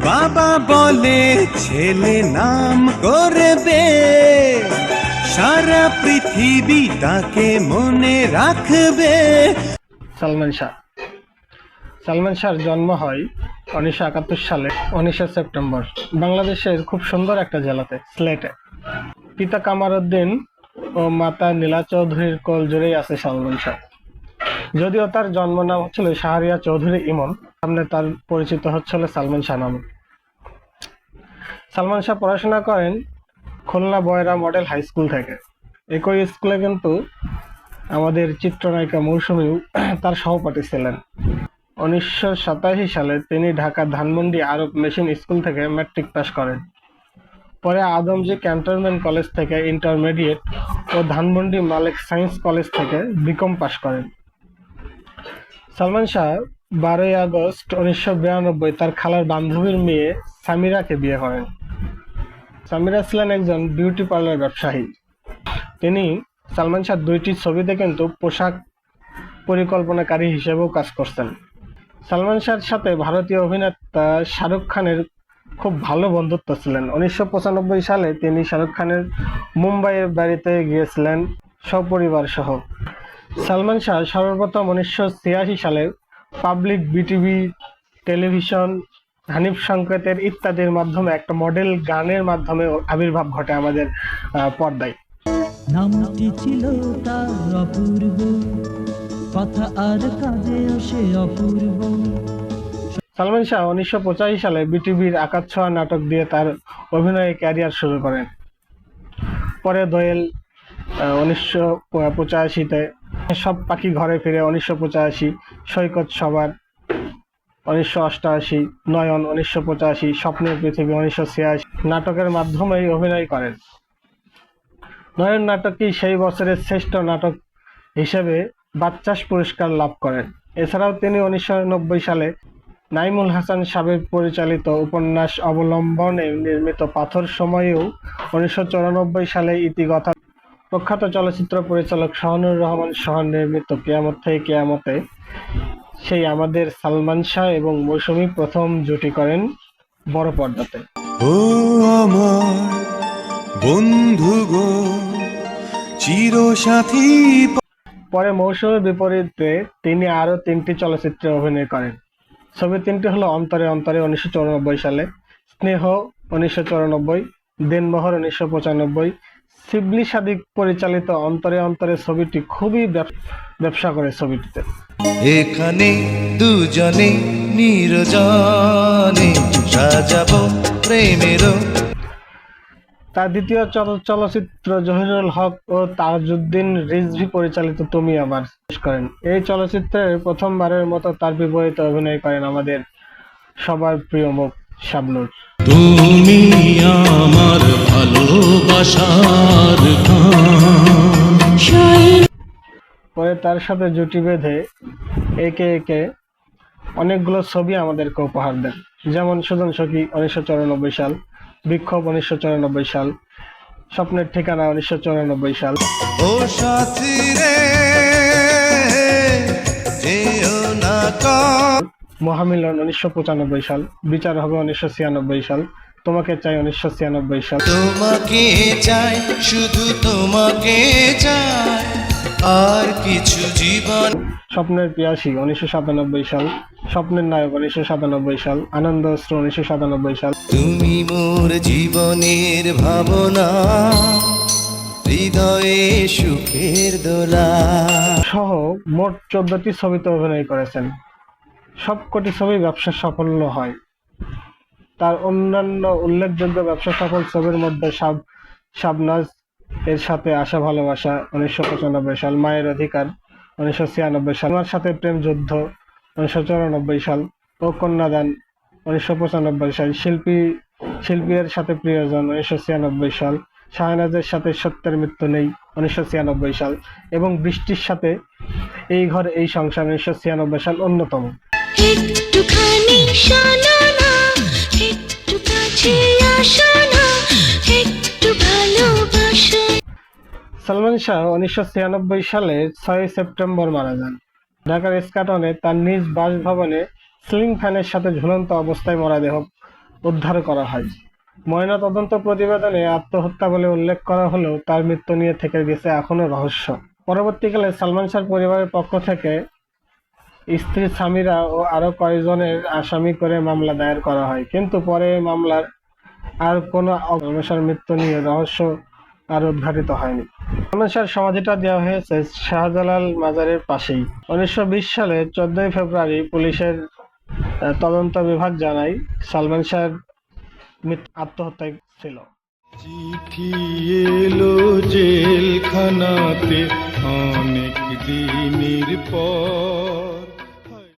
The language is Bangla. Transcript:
বাবা বলে ছেলে নাম করবে, সারা পৃথিবী তাকে মনে রাখবে। সালমান শাহ। সালমান শাহর জন্ম হয় 1971 সালে 19 সেপ্টেম্বর বাংলাদেশের খুব সুন্দর একটা জেলাতে, সিলেটে। পিতা কামারউদ্দিন ও মাতা নীলা চৌধুরীর কোল জুড়েই আছে সালমান শাহ। যদিও তার জন্ম নাম হচ্ছিল শাহরিয়া চৌধুরী ইমন, সামনে তার পরিচিত হচ্ছিল সালমান শাহ নামে। সালমান শাহ পড়াশোনা করেন খুলনা বয়রা মডেল হাই স্কুল থেকে। একই স্কুলে কিন্তু আমাদের চিত্রনায়িকা মৌসুমীও তার সহপাঠী ছিলেন। 1987 সালে তিনি ঢাকা ধানমন্ডি আরব মেশিন স্কুল থেকে ম্যাট্রিক পাস করেন। পরে আদমজী ক্যান্টনমেন্ট কলেজ থেকে ইন্টারমিডিয়েট ও ধানমন্ডি মালিক সায়েন্স কলেজ থেকে বিকম পাস করেন। সালমান শাহ 12 আগস্ট 1992 তার খালার বান্ধবীর মেয়ে সামিরাকে বিয়ে করেন। সামিরা ছিলেন একজন বিউটি পার্লার ব্যবসায়ী। সালমান শাহ 2টি ছবিতে কিন্তু পোশাক পরিকল্পনাকারী হিসেবেও কাজ করছেন। সালমান শাহর সাথে ভারতীয় অভিনেতা শাহরুখ খানের খুব ভালো বন্ধুত্ব ছিলেন। 1995 সালে তিনি শাহরুখ খানের মুম্বাইয়ের বাড়িতে গিয়েছিলেন সপরিবার সহ। সালমান শাহ সর্বপ্রথম 1986 সালে পাবলিক, বিটিভি, টেলিভিশন, হানিফ সংকেতের ইত্যাদির মাধ্যমে একটা মডেল গানের মাধ্যমে আবির্ভাব ঘটে আমাদের পর্দায়। নামটি ছিল তার অপূর্ব, কথা আর কাজেও সে অপূর্ব। সালমান শাহ 1985 সালে বিটিভির আকাশছোঁয়া নাটক দিয়ে তার অভিনয়ের ক্যারিয়ার শুরু করেন। পরে দোয়েল 1985-তে, সব পাখি ঘরে ফিরে 1985, সৈকত সবার 1988, নয়ন 1985, স্বপ্নের পৃথিবী 1986 নাটকের মাধ্যমেই অভিনয় করেন। নয়ন নাটকটি সেই বছরের শ্রেষ্ঠ নাটক হিসেবে বাচ্চাস পুরস্কার লাভ করেন। এছাড়াও তিনি 1990 সালে নাইমুল হাসান সাহেব পরিচালিত উপন্যাস অবলম্বনে নির্মিত পাথর সময়েও 1994 সালে ইতিকথা প্রখ্যাত চলচ্চিত্র পরিচালক শাহানুর রহমান শাহর নির্মিত কিয়ামত থেকে কিয়ামতে সেই আমাদের সালমান শাহ এবং মৌসুমী প্রথম জুটি করেন বড় পর্দাতে। ও আমার বন্ধু গো, চিরসাথী। পরে মৌসুমীর বিপরীতে তিনি আরো 3টি চলচ্চিত্রে অভিনয় করেন। ছবি 3টি হলো অন্তরে অন্তরে 1994 সালে, স্নেহ 1994, দিনমোহর 1995। শিবলি সাদিক পরিচালিত অন্তরে অন্তরে ছবিটি খুবই ব্যবসা করে। ছবিটিতে এখানে দুজনে নির্জনে সাজাবো প্রেমেরও। তার দ্বিতীয় চলচ্চিত্র জহিরুল হক ও তাজউদ্দিন রিজভী পরিচালিত তুমি আমার শেষ করেন। এই চলচ্চিত্রে প্রথমবারের মতো তার বিপরীতে অভিনয় করেন আমাদের সবার প্রিয় মুখ শাবনূর। তুমি আমার ভালোবাসার পরে তার সাথে জুটি বেঁধে একে একে অনেকগুলো ছবি আমাদেরকে উপহার দেন, যেমন সুজন সখী 1994 সাল, বিক্ষোভ 1994 সাল, স্বপ্নের ঠিকানা 1994 সাল, ও সাথী রে যেও না কর, মহামিলন 1995 সাল, বিচার হবে 1996 সাল, তোমাকে চাই 1996 সাল, তোমাকে চাই শুধু তোমাকে চাই, আর কিছু জীবন, স্বপ্নের পিয়াসী 1997 সাল, স্বপ্নের নায়ক 1997 সাল, আনন্দ অশ্রু 1997 সাল, তুমি মোর জীবনের ভাবনা, হৃদয়ে সুখের দোলা সহ মোট 14টি ছবিতে অভিনয় করেছেন। সবকটি ছবি ব্যবসা সাফল্য হয়। তার অন্যান্য উল্লেখযোগ্য ব্যবসা সফল ছবির মধ্যে শাবনাজ এর সাথে আশা ভালোবাসা 1995 সাল, মায়ের অধিকার 1996 সাল, আমার সাথে প্রেম যুদ্ধ 1994 সাল ও কন্যাদান 1995 সাল, শিল্পীর সাথে প্রিয়জন 1996 সাল, শাহনাজের সাথে সত্যের মৃত্যু নেই 1996 সাল এবং বৃষ্টির সাথে এই ঘর এই সংসার 1996 সাল অন্যতম। একটুখানি শোনো না, একটু কাছে আসো না, একটু ভালোবাসো। সালমান শাহ 1996 সালে 6 সেপ্টেম্বর মারা যান। ঢাকার ইস্কাটনে তার নিজ বাসভবনে সিলিং ফ্যানের সাথে ঝুলন্ত অবস্থায় মরদেহ উদ্ধার করা হয়। ময়নাতদন্ত প্রতিবেদনে আত্মহত্যা বলে উল্লেখ করা হলেও তার মৃত্যু নিয়ে থেকে গেছে এখনো রহস্য। পরবর্তীকালে সালমান শাহর পরিবারের পক্ষ থেকে স্ত্রী সামিরা ও আরো কয়েকজনের আসামি করে মামলা দায়ের করা হয়, কিন্তু পরে এই মামলার আর কোনো সালমান শাহর মৃত্যু নিয়ে রহস্য আর উদ্ঘাটিত হয়নি। সালমান শাহর সমাধিটা দেওয়া হয়েছে শাহজালাল মাজারের পাশেই। 1920 সালে 14 ফেব্রুয়ারি পুলিশের তদন্ত বিভাগ জানায় সালমান শাহর আত্মহত্যায় ছিল। চিঠি এলো জেলখানাতে অনেক দিনের পর।